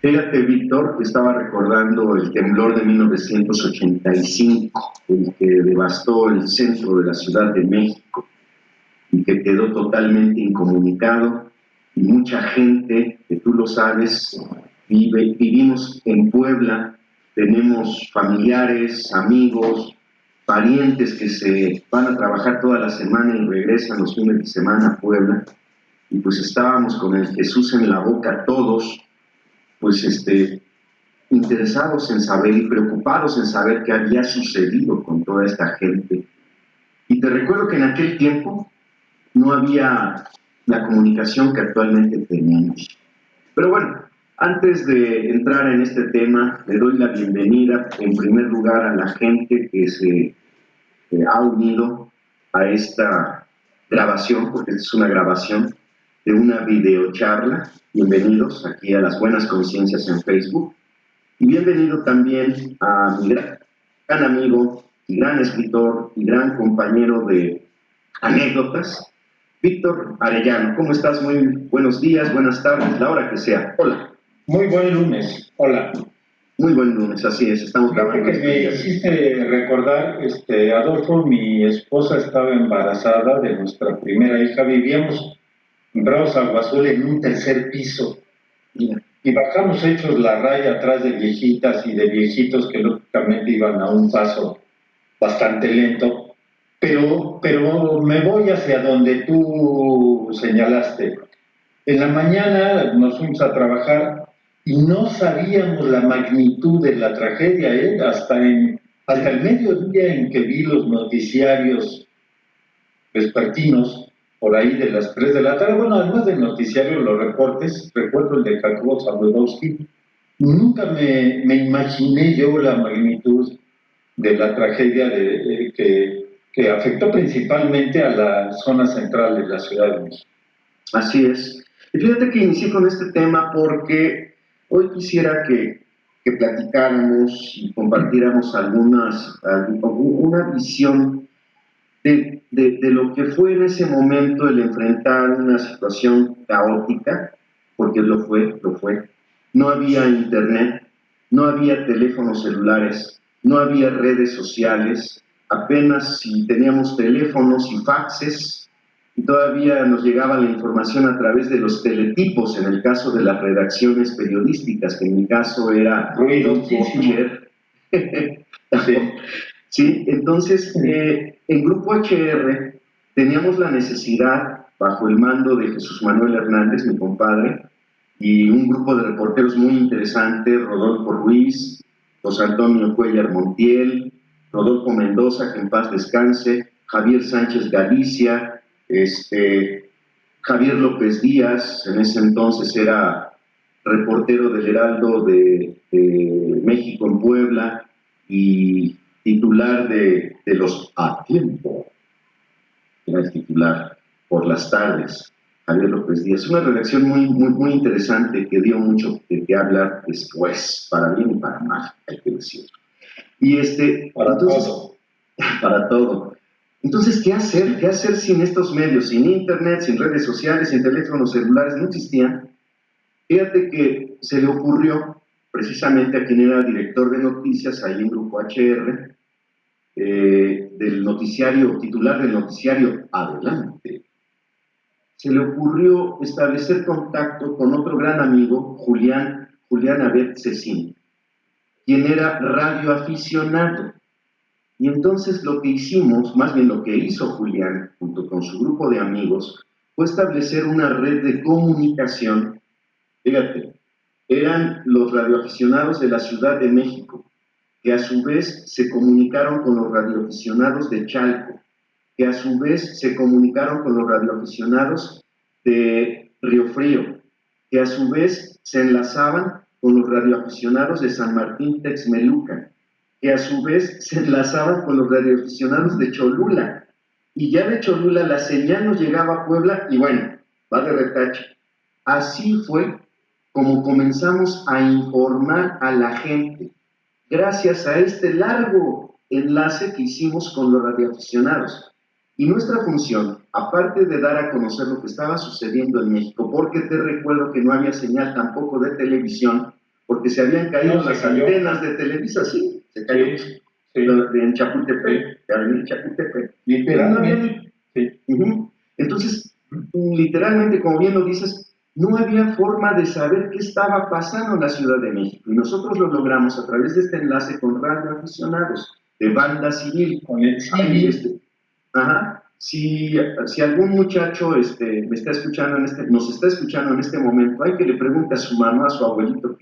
Fíjate, Víctor, que estaba recordando el temblor de 1985, el que devastó el centro de la Ciudad de México y que quedó totalmente incomunicado. Y mucha gente, que tú lo sabes, vivimos en Puebla, tenemos familiares, amigos, parientes que se van a trabajar toda la semana y regresan los fines de semana a Puebla. Y pues estábamos con el Jesús en la boca todos, pues interesados en saber y preocupados en saber qué había sucedido con toda esta gente. Y te recuerdo que en aquel tiempo no había la comunicación que actualmente tenemos. Pero bueno, antes de entrar en este tema, le doy la bienvenida en primer lugar a la gente que se ha unido a esta grabación, porque es una grabación de una videocharla. Bienvenidos aquí a Las Buenas Conciencias en Facebook. Y bienvenido también a mi gran amigo y gran escritor y gran compañero de anécdotas, Víctor Arellano. ¿Cómo estás? Muy buenos días, buenas tardes, la hora que sea. Hola. Muy buen lunes. Hola. Muy buen lunes, así es. Estamos grabando. Fíjate que me hiciste recordar, Adolfo, mi esposa estaba embarazada de nuestra primera hija. Vivíamos en Bravos Agua Azul en un tercer piso. Y bajamos hechos la raya atrás de viejitas y de viejitos que lógicamente iban a un paso bastante lento. Pero me voy hacia donde tú señalaste. En la mañana nos fuimos a trabajar y no sabíamos la magnitud de la tragedia, hasta el mediodía en que vi los noticiarios vespertinos, por ahí de las 3 de la tarde, bueno, además del noticiario, los reportes, recuerdo el de Jacobo Zabludowski, nunca me imaginé yo la magnitud de la tragedia que afectó principalmente a la zona central de la Ciudad de México. Así es. Y fíjate que inicié con este tema porque hoy quisiera que platicáramos y compartiéramos una visión de lo que fue en ese momento el enfrentar una situación caótica, porque lo fue. No había internet, no había teléfonos celulares, no había redes sociales, apenas si teníamos teléfonos y faxes, y todavía nos llegaba la información a través de los teletipos, en el caso de las redacciones periodísticas, que en mi caso era Grupo HR. Sí, entonces en Grupo HR teníamos la necesidad, bajo el mando de Jesús Manuel Hernández, mi compadre, y un grupo de reporteros muy interesante, Rodolfo Ruiz, José Antonio Cuellar Montiel, Rodolfo Mendoza, que en paz descanse, Javier Sánchez Galicia, Javier López Díaz, en ese entonces era reportero del Heraldo de México en Puebla y titular de los A Tiempo, era el titular por las tardes, Javier López Díaz. Una redacción muy interesante que dio mucho de hablar después, para bien y para mal, hay que decirlo. Y para todo. Para todo. Entonces, ¿qué hacer? ¿Qué hacer sin estos medios? Sin internet, sin redes sociales, sin teléfonos celulares, no existían. Fíjate que se le ocurrió precisamente a quien era director de noticias ahí en Grupo HR, del noticiario, titular del noticiario Adelante, se le ocurrió establecer contacto con otro gran amigo, Julián Abed Cecín, quien era radioaficionado. Y entonces lo que hicimos, más bien lo que hizo Julián, junto con su grupo de amigos, fue establecer una red de comunicación. Fíjate, eran los radioaficionados de la Ciudad de México, que a su vez se comunicaron con los radioaficionados de Chalco, que a su vez se comunicaron con los radioaficionados de Río Frío, que a su vez se enlazaban con los radioaficionados de San Martín Texmelucan, que a su vez se enlazaban con los radioaficionados de Cholula, y ya de Cholula la señal nos llegaba a Puebla, y bueno, va de retache. Así fue como comenzamos a informar a la gente gracias a este largo enlace que hicimos con los radioaficionados. Y nuestra función, aparte de dar a conocer lo que estaba sucediendo en México, porque te recuerdo que no había señal tampoco de televisión, porque se habían caído las antenas de Televisa, sí, se cayó. Sí, En Chapultepec, en Chapultepec. Literalmente. Entonces, literalmente, como bien lo dices, no había forma de saber qué estaba pasando en la Ciudad de México. Y nosotros lo logramos a través de este enlace con radioaficionados de banda civil. Con el civil. Si algún muchacho me está escuchando nos está escuchando en este momento, hay que le pregunte a su mamá, a su abuelito,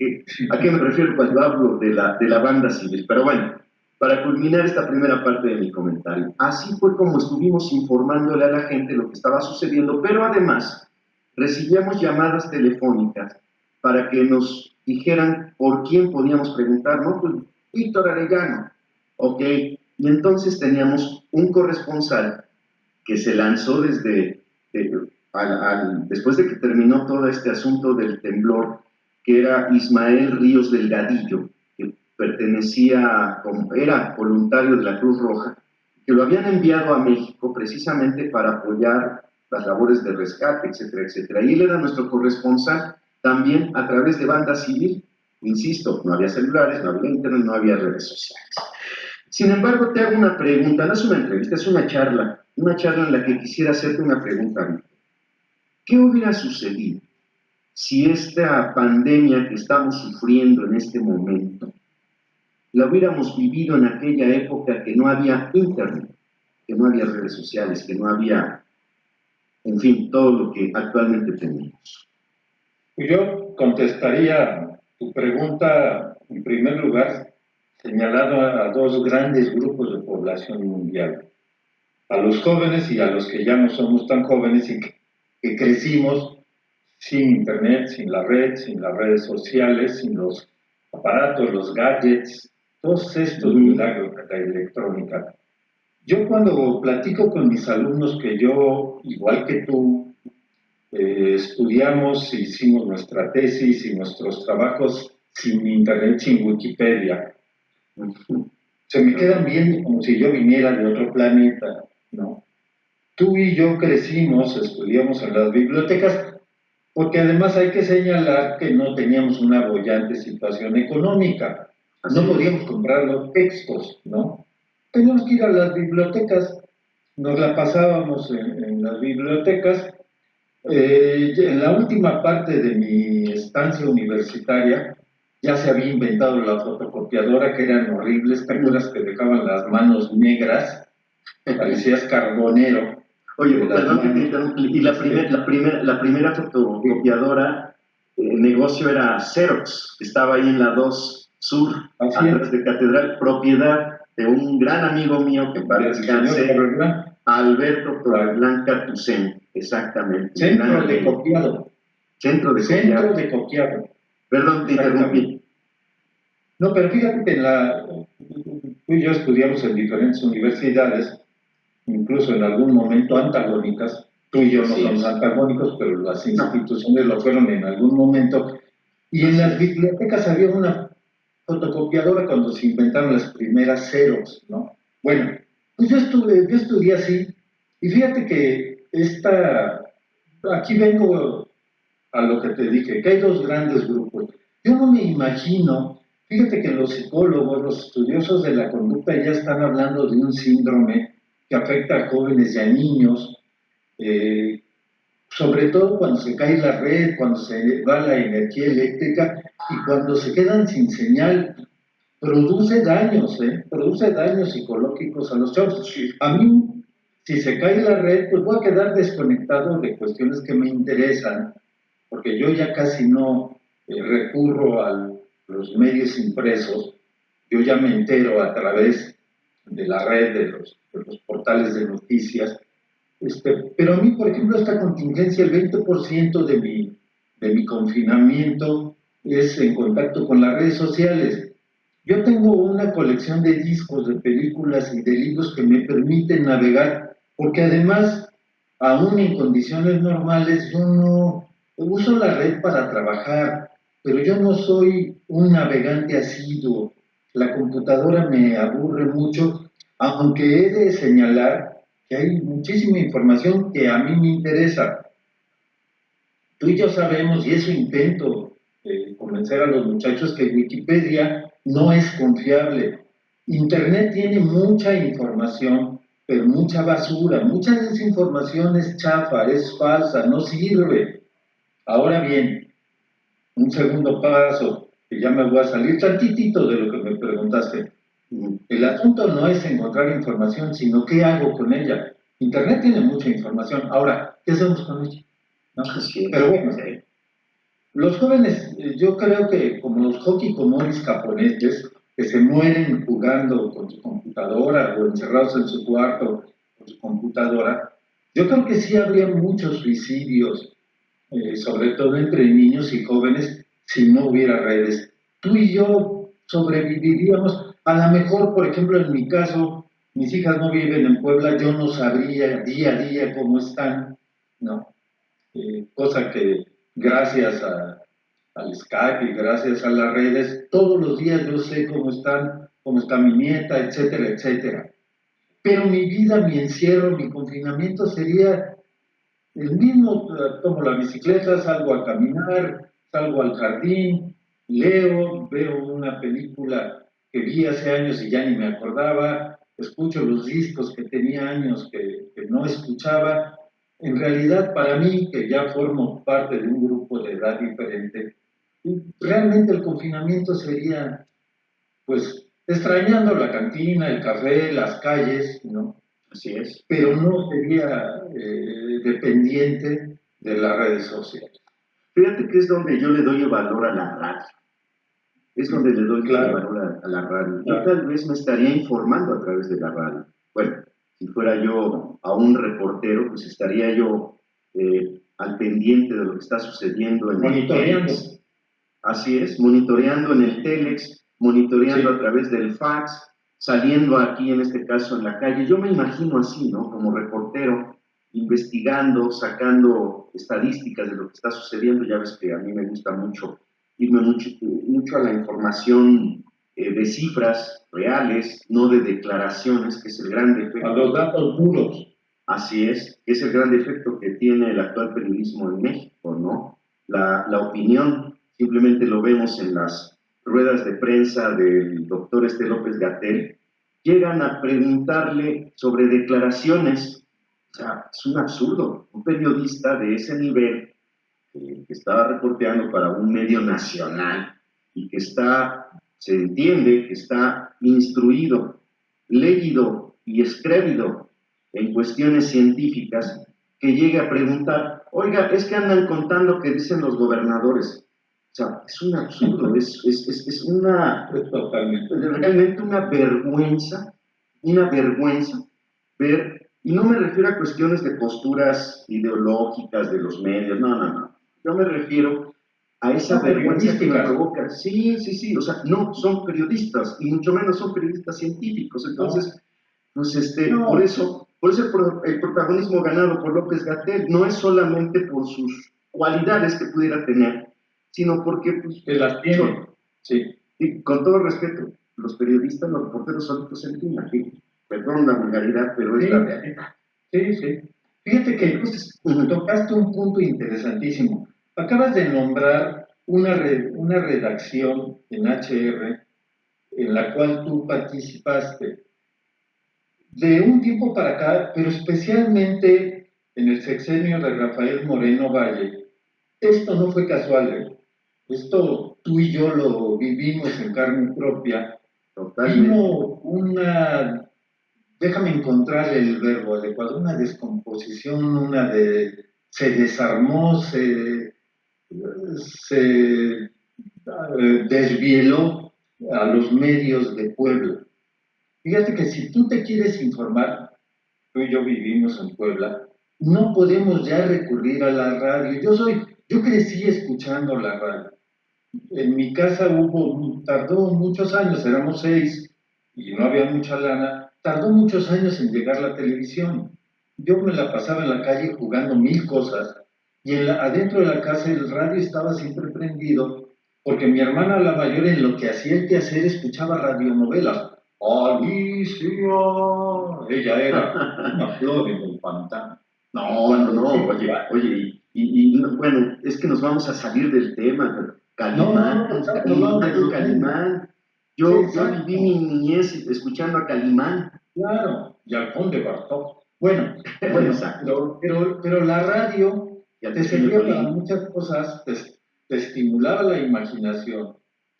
a qué me refiero cuando hablo de la banda civil. Pero bueno, para culminar esta primera parte de mi comentario, así fue como estuvimos informándole a la gente lo que estaba sucediendo, pero además recibíamos llamadas telefónicas para que nos dijeran por quién podíamos preguntar, ¿no? Pues Víctor Arellano, ok, y entonces teníamos un corresponsal que se lanzó después de que terminó todo este asunto del temblor, que era Ismael Ríos Delgadillo, que era voluntario de la Cruz Roja, que lo habían enviado a México precisamente para apoyar las labores de rescate, etcétera, etcétera. Y él era nuestro corresponsal también a través de banda civil. Insisto, no había celulares, no había internet, no había redes sociales. Sin embargo, te hago una pregunta, no es una entrevista, es una charla en la que quisiera hacerte una pregunta. ¿Qué hubiera sucedido si esta pandemia que estamos sufriendo en este momento la hubiéramos vivido en aquella época que no había internet, que no había redes sociales, que no había, en fin, todo lo que actualmente tenemos? Yo contestaría tu pregunta, en primer lugar, señalado a dos grandes grupos de población mundial, a los jóvenes y a los que ya no somos tan jóvenes y que crecimos sin internet, sin la red, sin las redes sociales, sin los aparatos, los gadgets, todos estos milagros de la electrónica. Yo cuando platico con mis alumnos que yo, igual que tú, estudiamos, hicimos nuestra tesis y nuestros trabajos sin internet, sin Wikipedia, se me quedan viendo como si yo viniera de otro planeta, ¿no? Tú y yo crecimos, estudiamos en las bibliotecas, porque además hay que señalar que no teníamos una boyante situación económica, no podíamos comprar los textos, ¿no? Teníamos que ir a las bibliotecas, nos la pasábamos en las bibliotecas. En la última parte de mi estancia universitaria ya se había inventado la fotocopiadora, que eran horribles, ¿te acuerdas que dejaban las manos negras? Parecías carbonero. Oye, perdón que te interrumpí, y la primera fotocopiadora, el negocio era Xerox, que estaba ahí en la 2 Sur, atrás de Catedral, propiedad de un gran amigo mío que para descansar, Alberto Torreblanca Tucen, exactamente. Centro de copiado. Centro de copiado. Perdón, te interrumpí. No, pero fíjate que tú y yo estudiamos en diferentes universidades, incluso en algún momento antagónicas. Tú y yo no somos antagónicos, pero las instituciones lo fueron en algún momento. Y en las bibliotecas había una fotocopiadora cuando se inventaron las primeras Xerox, ¿no? Bueno, pues yo estudié así, y fíjate que aquí vengo a lo que te dije, que hay dos grandes grupos. Yo no me imagino, fíjate que los psicólogos, los estudiosos de la conducta ya están hablando de un síndrome que afecta a jóvenes y a niños, sobre todo cuando se cae la red, cuando se va la energía eléctrica y cuando se quedan sin señal. Produce daños psicológicos a los chavos. A mí, si se cae la red, pues voy a quedar desconectado de cuestiones que me interesan, porque yo ya casi no recurro a los medios impresos, yo ya me entero a través de la red, de los portales de noticias. Pero a mí, por ejemplo, esta contingencia, el 20% de mi confinamiento es en contacto con las redes sociales. Yo tengo una colección de discos, de películas y de libros que me permiten navegar, porque además, aún en condiciones normales, yo no uso la red para trabajar, pero yo no soy un navegante asiduo. la computadora me aburre mucho, aunque he de señalar que hay muchísima información que a mí me interesa. Tú y yo sabemos, y eso intento convencer a los muchachos, que Wikipedia no es confiable. Internet tiene mucha información, pero mucha basura. Mucha de esa información es chafa, es falsa, no sirve. Ahora bien, un segundo paso, que ya me voy a salir tantitito de lo que me preguntaste. El asunto no es encontrar información, sino qué hago con ella. Internet tiene mucha información. Ahora, ¿qué hacemos con ella? ¿No? Pero bueno, los jóvenes, yo creo que como los hokikomoris japoneses, que se mueren jugando con su computadora o encerrados en su cuarto con su computadora, yo creo que sí habría muchos suicidios, sobre todo entre niños y jóvenes, si no hubiera redes. Tú y yo sobreviviríamos, a lo mejor, por ejemplo, en mi caso, mis hijas no viven en Puebla, yo no sabría día a día cómo están, ¿no? Cosa que gracias al Skype y gracias a las redes, todos los días yo sé cómo están, cómo está mi nieta, etcétera, etcétera. Pero mi vida, mi encierro, mi confinamiento sería el mismo. Tomo la bicicleta, salgo a caminar, salgo al jardín, leo, veo una película que vi hace años y ya ni me acordaba, escucho los discos que tenía años que no escuchaba. En realidad, para mí, que ya formo parte de un grupo de edad diferente, realmente el confinamiento sería, pues, extrañando la cantina, el café, las calles, ¿no? Así es. Pero no sería dependiente de las redes sociales. Fíjate que es donde yo le doy el valor a la radio. Es donde le doy el valor a la radio. Yo tal vez me estaría informando a través de la radio. Bueno, si fuera yo a un reportero, pues estaría yo al pendiente de lo que está sucediendo en el Telex. Así es, monitoreando en el Telex, monitoreando a través del fax, saliendo aquí en este caso en la calle. Yo me imagino así, ¿no? Como reportero, investigando, sacando estadísticas de lo que está sucediendo. Ya ves que a mí me gusta mucho irme mucho a la información de cifras reales, no de declaraciones, que es el gran defecto. A los datos duros. Así es el gran defecto que tiene el actual periodismo en México, ¿no? La opinión, simplemente lo vemos en las ruedas de prensa del doctor López-Gatell, llegan a preguntarle sobre declaraciones. O sea, es un absurdo. Un periodista de ese nivel, que estaba reporteando para un medio nacional y que se entiende que está instruido, leído y escrevido en cuestiones científicas, que llegue a preguntar, oiga, es que andan contando que dicen los gobernadores. O sea, es un absurdo, es realmente una vergüenza ver, y no me refiero a cuestiones de posturas ideológicas de los medios, no. Yo me refiero a esa vergüenza que me provoca. Sí, o sea, no son periodistas, y mucho menos son periodistas científicos. Entonces, pues por eso el protagonismo ganado por López-Gatell no es solamente por sus cualidades que pudiera tener, sino porque pues, que las tiene. Sí. Y con todo respeto, los periodistas, los reporteros solitos se entienden. Perdón la vulgaridad, pero es la realidad. Sí. Fíjate que entonces tocaste un punto interesantísimo. Acabas de nombrar una redacción en HR en la cual tú participaste. De un tiempo para acá, pero especialmente en el sexenio de Rafael Moreno Valle, esto no fue casual. Esto tú y yo lo vivimos en carne propia. Vino déjame encontrar el verbo adecuado, una descomposición, se desarmó, se desvieló a los medios de Puebla. Fíjate que si tú te quieres informar, tú y yo vivimos en Puebla, no podemos ya recurrir a la radio. Yo crecí escuchando la radio. En mi casa tardó muchos años, éramos 6 y no había mucha lana, tardó muchos años en llegar la televisión. Yo me la pasaba en la calle jugando mil cosas y adentro de la casa el radio estaba siempre prendido porque mi hermana la mayor en lo que hacía el quehacer escuchaba radionovelas. Alicia, ella era una flor en el pantano. No, no, no, oye, bueno, es que nos vamos a salir del tema, pero No, pero estamos hablando de los medios. Calimán. Sí, Yo exacto, viví mi niñez escuchando a Calimán. claro, y al conde Bartok. Bueno, Exacto. pero la radio Y al te pequeño servía para Colín. muchas cosas, te estimulaba la imaginación,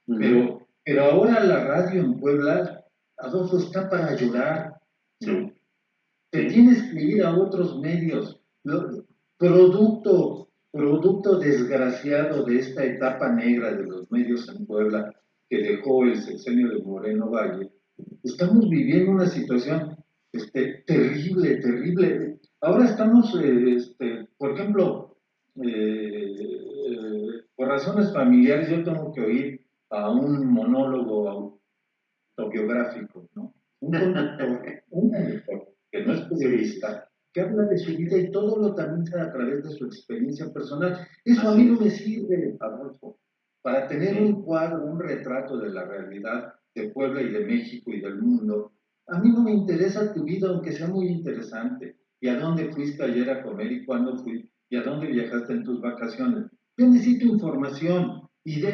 Ujú. pero ahora la radio en Puebla, Adolfo, está para llorar, ¿no? Sí, Te sí, tienes que ir a otros medios. Producto desgraciado de esta etapa negra de los medios en Puebla que dejó el sexenio de Moreno Valle, estamos viviendo una situación terrible, terrible. Ahora estamos, por ejemplo, por razones familiares, yo tengo que oír a un monólogo autobiográfico, ¿no? Un conductor que no es sí, sí, sí. periodista, que habla de su vida y todo lo tamiza a través de su experiencia personal. Eso a mí Así no me es. sirve, Adolfo, para tener Sí, un cuadro, un retrato de la realidad de Puebla y de México y del mundo. A mí no me interesa tu vida, aunque sea muy interesante. ¿Y a dónde fuiste ayer a comer y cuándo fui? ¿Y a dónde viajaste en tus vacaciones? Yo necesito información y así es.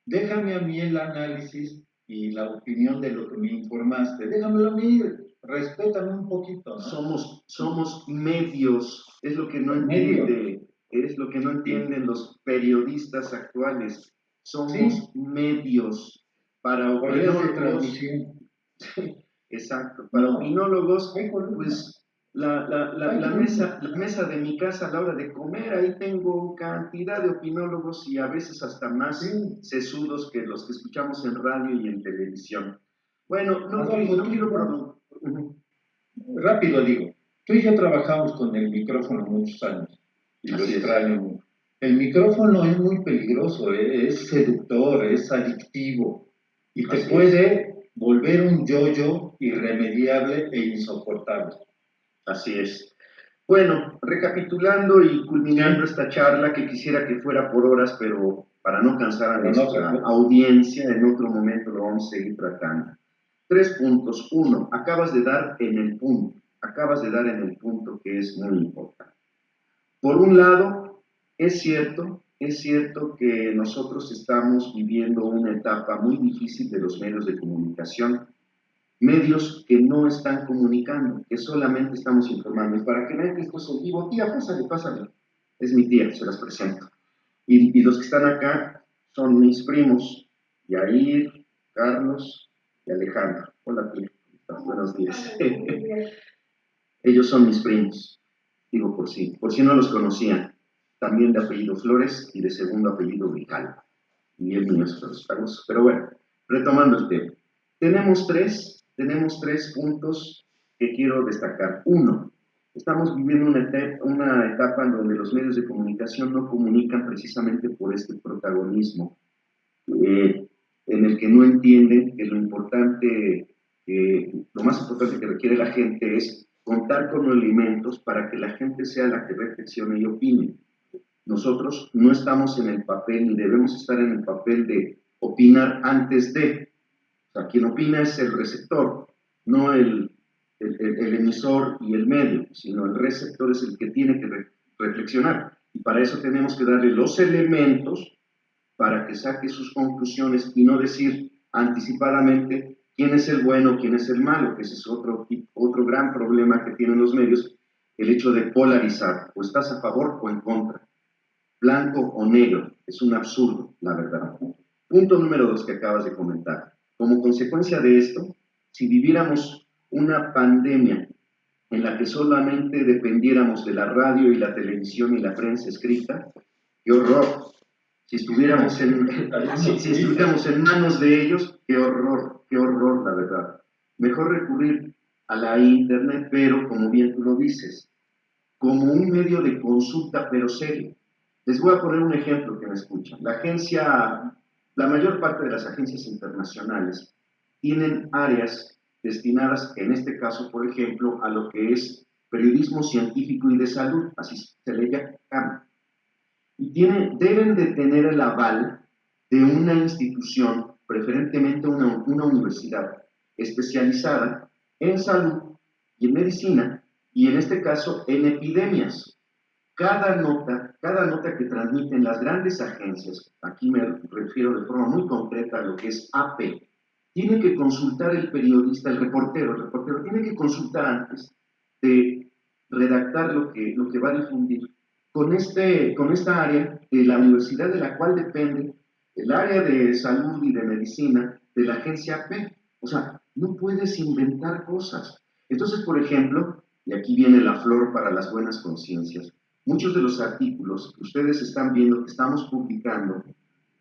déjame a mí el análisis y la opinión de lo que me informaste. Déjamelo a mí, respétame un poquito, ¿no? Somos medios, es lo que no Medio. entiende, es lo que no Sí, entienden los periodistas actuales. sí, Somos medios para por redes de opinólogos. transmisión. Exacto, para No, opinólogos, hay columnas, pues la, la, la, hay la columnas. mesa, la mesa de mi casa a la hora de comer, ahí tengo cantidad de opinólogos y a veces hasta Sí, más sesudos que los que escuchamos en radio y en televisión. Bueno, Adolfo, no tú y quiero yo, Ujú. rápido digo, tú y yo trabajamos con el micrófono muchos años y lo Así es, extraño mucho. El micrófono es muy peligroso, es seductor, es adictivo y te así es. puede volver un yo-yo irremediable e insoportable. Así es. Bueno, recapitulando y culminando Sí, esta charla, que quisiera que fuera por horas, pero para no cansar a pero no se nuestra puede. audiencia, en otro momento lo vamos a seguir tratando. 3 puntos. Uno, acabas de dar en el punto que es muy importante. Por un lado, es cierto que nosotros estamos viviendo una etapa muy difícil de los medios de comunicación, medios que no están comunicando, que solamente estamos informando. Y para que vean que esto es en vivo, tía, pásale, pásale. Es mi tía, se las presento. Y los que están acá son mis primos, Yair, Carlos y Alejandro. Hola, tía. Buenos días. Ellos son mis primos, digo por si no los conocían. También de apellido Flores y de segundo apellido Grijalva. Y el mío es Flores Pagos. Pero bueno, retomando el tema. Tenemos tres puntos que quiero destacar. Uno, estamos viviendo una etapa en donde los medios de comunicación no comunican precisamente por este protagonismo, eh, en el que no entienden que lo más importante que requiere la gente es contar con los elementos para que la gente sea la que reflexione y opine. Nosotros no estamos en el papel ni debemos estar en el papel de opinar antes de. O sea, quien opina es el receptor, no el emisor y el medio, sino el receptor es el que tiene que reflexionar. Y para eso tenemos que darle los elementos para que saque sus conclusiones y no decir anticipadamente quién es el bueno, quién es el malo, que ese es otro gran problema que tienen los medios, el hecho de polarizar, o estás a favor o en contra, blanco o negro, es un absurdo, la verdad. Punto número 2 que acabas de comentar. Como consecuencia de esto, si viviéramos una pandemia en la que solamente dependiéramos de la radio y la televisión y la prensa escrita, qué horror. Si estuviéramos si estuviéramos en manos de ellos, qué horror, la verdad. Mejor recurrir a la internet, pero como bien tú lo dices, como un medio de consulta, pero serio. Les voy a poner un ejemplo que me escuchan. La mayor parte de las agencias internacionales tienen áreas destinadas, en este caso, por ejemplo, a lo que es periodismo científico y de salud, así se le llama. Y deben de tener el aval de una institución, preferentemente una universidad especializada en salud y en medicina, y en este caso en epidemias. Cada nota que transmiten las grandes agencias, aquí me refiero de forma muy concreta a lo que es AP, tiene que consultar el periodista, el reportero tiene que consultar antes de redactar lo que va a difundir con esta área de la universidad de la cual depende el área de salud y de medicina de la agencia AP. O sea, no puedes inventar cosas. Entonces, por ejemplo, y aquí viene la flor para las buenas conciencias, muchos de los artículos que ustedes están viendo que estamos publicando,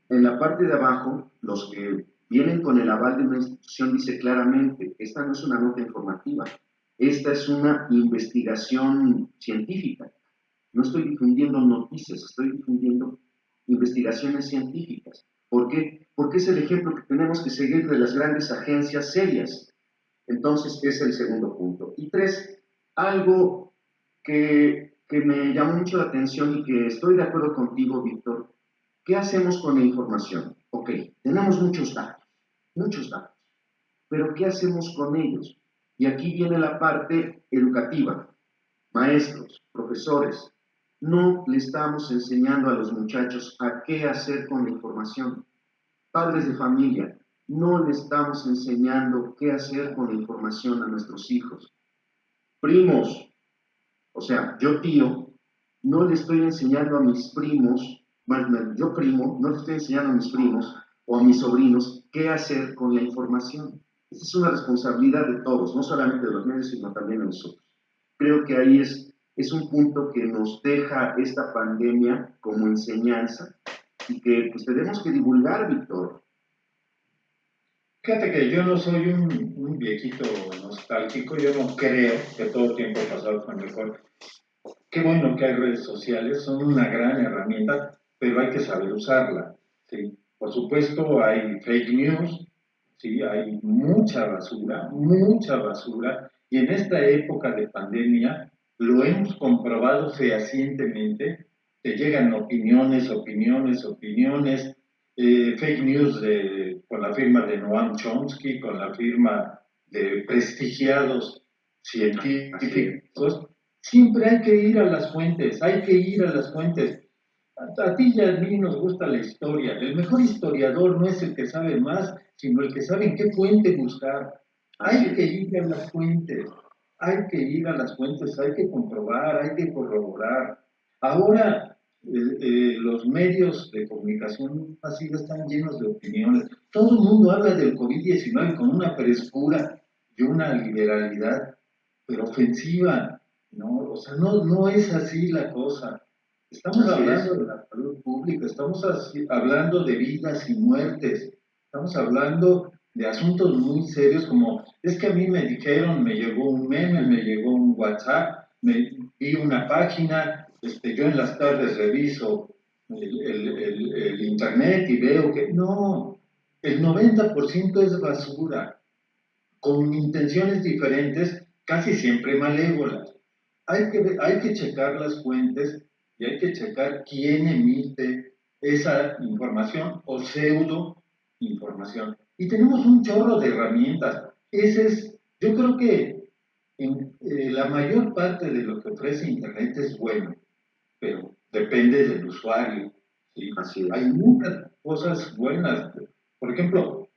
en la parte de abajo, los que vienen con el aval de una institución dice claramente, esta no es una nota informativa, esta es una investigación científica. No estoy difundiendo noticias, estoy difundiendo investigaciones científicas. ¿Por qué? Porque es el ejemplo que tenemos que seguir de las grandes agencias serias. Entonces, es el segundo punto. Y tres, algo que me llamó mucho la atención y que estoy de acuerdo contigo, Víctor. ¿Qué hacemos con la información? Ok, tenemos muchos datos, pero ¿qué hacemos con ellos? Y aquí viene la parte educativa. Maestros, profesores, no le estamos enseñando a los muchachos a qué hacer con la información. Padres de familia, no le estamos enseñando qué hacer con la información a nuestros hijos. Primos, o sea, yo tío, no le estoy enseñando a mis primos, yo primo, no le estoy enseñando a mis primos o a mis sobrinos qué hacer con la información. Esta es una responsabilidad de todos, no solamente de los medios, sino también de nosotros. Creo que ahí es un punto que nos deja esta pandemia como enseñanza y que pues tenemos que divulgar, Víctor. Fíjate que yo no soy un viejito nostálgico, yo no creo que todo el tiempo pasado fue mejor. Qué bueno que hay redes sociales, son una gran herramienta, pero hay que saber usarla. ¿Sí? Por supuesto, hay fake news, ¿sí? Hay mucha basura, y en esta época de pandemia lo hemos comprobado fehacientemente, te llegan opiniones, fake news con la firma de Noam Chomsky, con la firma de prestigiados científicos. Siempre hay que ir a las fuentes, hay que ir a las fuentes. A ti y a mí nos gusta la historia. El mejor historiador no es el que sabe más, sino el que sabe en qué fuente buscar. Hay que ir a las fuentes, hay que ir a las fuentes, hay que comprobar, hay que corroborar. Ahora los medios de comunicación masiva están llenos de opiniones. Todo el mundo habla del COVID-19 con una frescura y una liberalidad, pero ofensiva. No, o sea, no es así la cosa. Estamos hablando de la salud pública, estamos hablando de vidas y muertes, estamos hablando de asuntos muy serios como, es que a mí me dijeron, me llegó un meme, me llegó un WhatsApp, me vi una página, yo en las tardes reviso el internet y veo que no, el 90% es basura, con intenciones diferentes, casi siempre malévolas. Hay que checar las fuentes y hay que checar quién emite esa información o pseudo información. Y tenemos un chorro de herramientas. Yo creo que la mayor parte de lo que ofrece Internet es bueno, pero depende del usuario. ¿Sí? Así es. Hay muchas cosas buenas. Por ejemplo,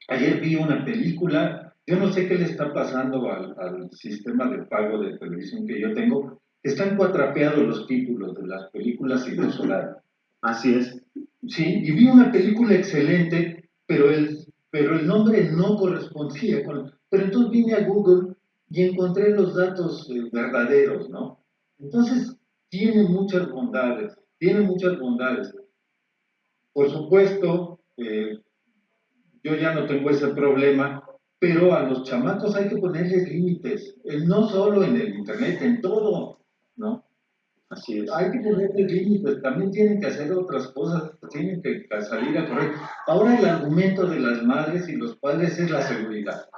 ayer vi una película, yo no sé qué le está pasando al sistema de pago de televisión que yo tengo, están cuatrapeados los títulos de las películas y los horarios. Así es. Sí, y vi una película excelente, pero el nombre no correspondía con... Pero entonces vine a Google y encontré los datos verdaderos, ¿no? Entonces, tiene muchas bondades. Por supuesto, yo ya no tengo ese problema, pero a los chamacos hay que ponerles límites, no solo en el internet, en todo, ¿no? Así es. Hay que ponerles límites, también tienen que hacer otras cosas, tienen que salir a correr. Ahora el argumento de las madres y los padres es la seguridad,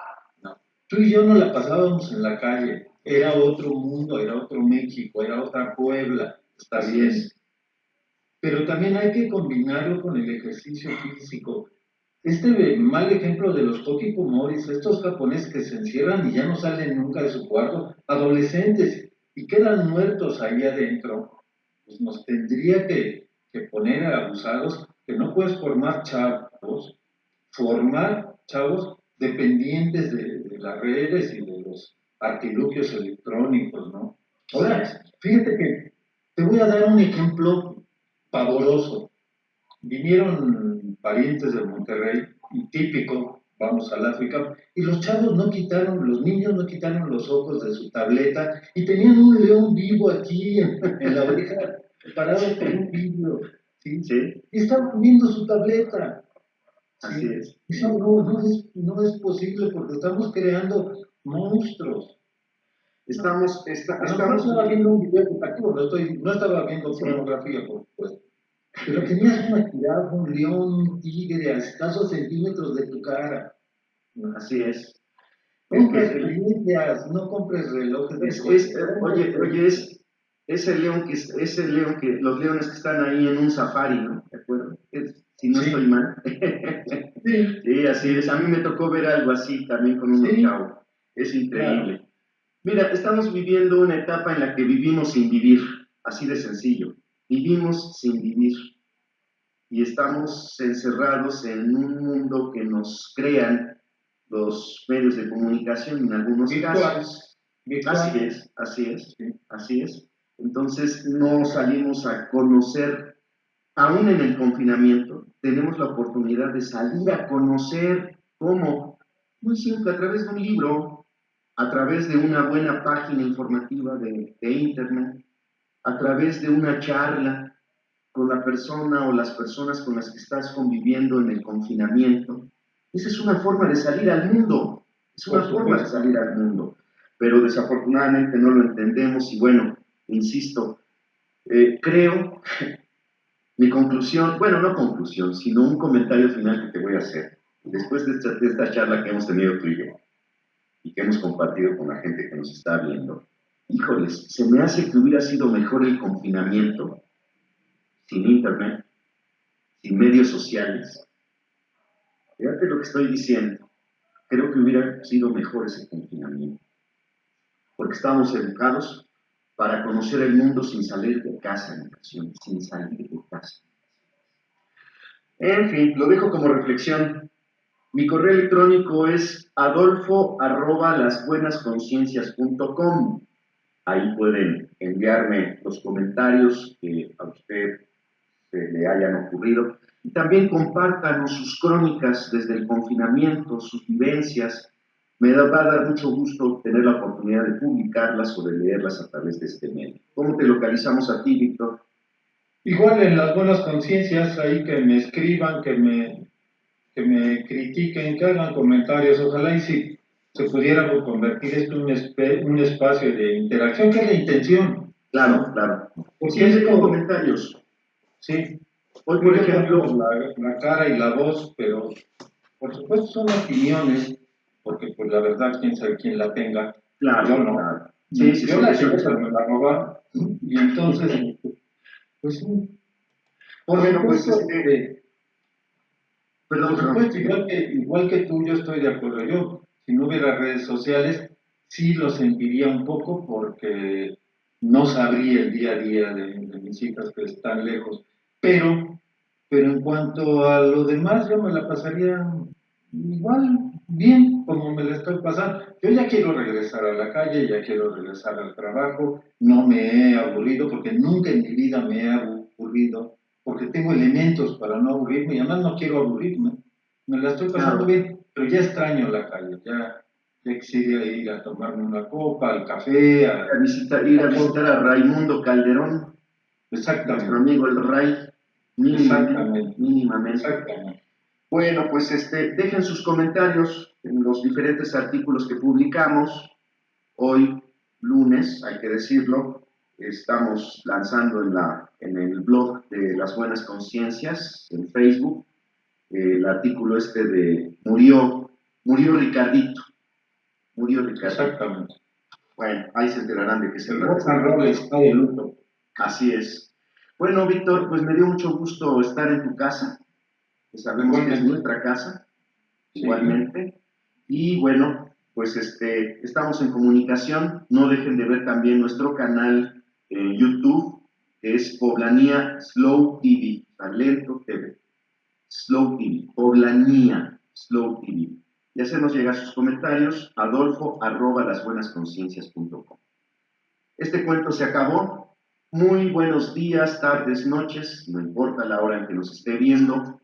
¿no? Tú y yo no la pasábamos en la calle, era otro mundo, era otro México, era otra Puebla, está bien. pero también hay que combinarlo con el ejercicio físico. Este mal ejemplo de los hikikomoris, estos japoneses que se encierran y ya no salen nunca de su cuarto, adolescentes, y quedan muertos ahí adentro, pues nos tendría que poner abusados que no puedes formar chavos dependientes de las redes y de los artilugios electrónicos, ¿no? Ahora, fíjate que te voy a dar un ejemplo pavoroso. Vinieron parientes de Monterrey, y típico, vamos al África, y los chavos no quitaron, los niños no quitaron los ojos de su tableta y tenían un león vivo aquí en la oreja, parado con un vidrio, ¿sí? Sí, Y estaban viendo su tableta. así ¿Sí? es. Eso no es posible porque estamos creando monstruos. A lo mejor estaba Estamos, viendo un video educativo, no estaba viendo sí, pornografía, por supuesto. Pero tenías una jirafa, un león, un tigre a escasos centímetros de tu cara. así es. El que, Compras experiencias, no compres relojes de es, coche, compra oye, experiencias. ese león que, los leones que están ahí en un safari, ¿no? ¿De acuerdo? Si no estoy Sí, mal. sí, Sí, así es. A mí me tocó ver algo así también con unos sí, chavos. Es claro. increíble. Mira, estamos viviendo una etapa en la que vivimos sin vivir, así de sencillo. Vivimos sin vivir y estamos encerrados en un mundo que nos crean los medios de comunicación en algunos Virtual, casos. Así virtual. es, así es, Sí. así es. Entonces no salimos a conocer, aún en el confinamiento, tenemos la oportunidad de salir a conocer cómo, muy simple, a través de un libro, a través de una buena página informativa de internet, a través de una charla con la persona o las personas con las que estás conviviendo en el confinamiento. Esa es una forma de salir al mundo, es Por una forma de supuesto. salir al mundo, pero desafortunadamente no lo entendemos y bueno, insisto, creo, mi conclusión, bueno, no conclusión, sino un comentario final que te voy a hacer, después de esta charla que hemos tenido tú y yo, y que hemos compartido con la gente que nos está viendo, híjoles, se me hace que hubiera sido mejor el confinamiento sin internet, sin medios sociales. Fíjate lo que estoy diciendo. Creo que hubiera sido mejor ese confinamiento, porque estábamos educados para conocer el mundo sin salir de casa en ocasiones, sin salir de casa. En fin, lo dejo como reflexión. Mi correo electrónico es adolfo@lasbuenasconciencias.com. Ahí pueden enviarme los comentarios que a usted se le hayan ocurrido. Y también compártanos sus crónicas desde el confinamiento, sus vivencias. Va a dar mucho gusto tener la oportunidad de publicarlas o de leerlas a través de este medio. ¿Cómo te localizamos a ti, Víctor? Igual en las buenas conciencias, ahí que me escriban, que me critiquen, que hagan comentarios. Ojalá y si se pudiera convertir esto en un espacio de interacción, que es la intención, Claro, ¿no? claro. Sí, Porque dejen esto, comentarios. sí, Hoy, tú y por yo ponemos ejemplo, la cara y la voz, pero por supuesto son opiniones, porque pues la verdad, quién sabe quién la tenga, yo claro, no. claro. Sí, sí, Yo sí, la eso tengo, es. pero me la robaron. Y entonces, pues sí, por Bueno, pues supuesto, perdón, por perdón. supuesto, igual que tú, yo estoy de acuerdo. Yo, si no hubiera redes sociales, sí lo sentiría un poco porque no sabría el día a día de mis hijas que están lejos. Pero en cuanto a lo demás, yo me la pasaría igual, bien, como me la estoy pasando. Yo ya quiero regresar a la calle, ya quiero regresar al trabajo, no me he aburrido porque nunca en mi vida me he aburrido porque tengo elementos para no aburrirme y además no quiero aburrirme. Me la estoy pasando Claro, bien, pero ya extraño la calle, ya quisiera ir a tomarme una copa, al café, ir a a todo. visitar a Raimundo Calderón, nuestro Exactamente, amigo el Ray, mínimamente, exactamente, mínimamente. exactamente. Bueno, pues dejen sus comentarios en los diferentes artículos que publicamos. Hoy, lunes, hay que decirlo, estamos lanzando en el blog de Las Buenas Conciencias, en Facebook, el artículo de murió Ricardito, murió Ricardito. Exactamente. Bueno, ahí se enterarán de qué se El trata rock este and roll artículo. está de luto. Así es. Bueno, Víctor, pues me dio mucho gusto estar en tu casa. Pues sabemos que es nuestra casa, sí, igualmente. Y bueno, pues estamos en comunicación. No dejen de ver también nuestro canal en YouTube, que es Poblanía Slow TV, Talento TV. Slow TV, Poblanía Slow TV. Y hacernos llegar sus comentarios, adolfo@lasbuenasconciencias.com. Este cuento se acabó. Muy buenos días, tardes, noches, no importa la hora en que nos esté viendo,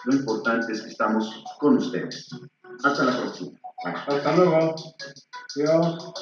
lo importante es que estamos con ustedes. Hasta la próxima. Bye. Hasta luego. Adiós.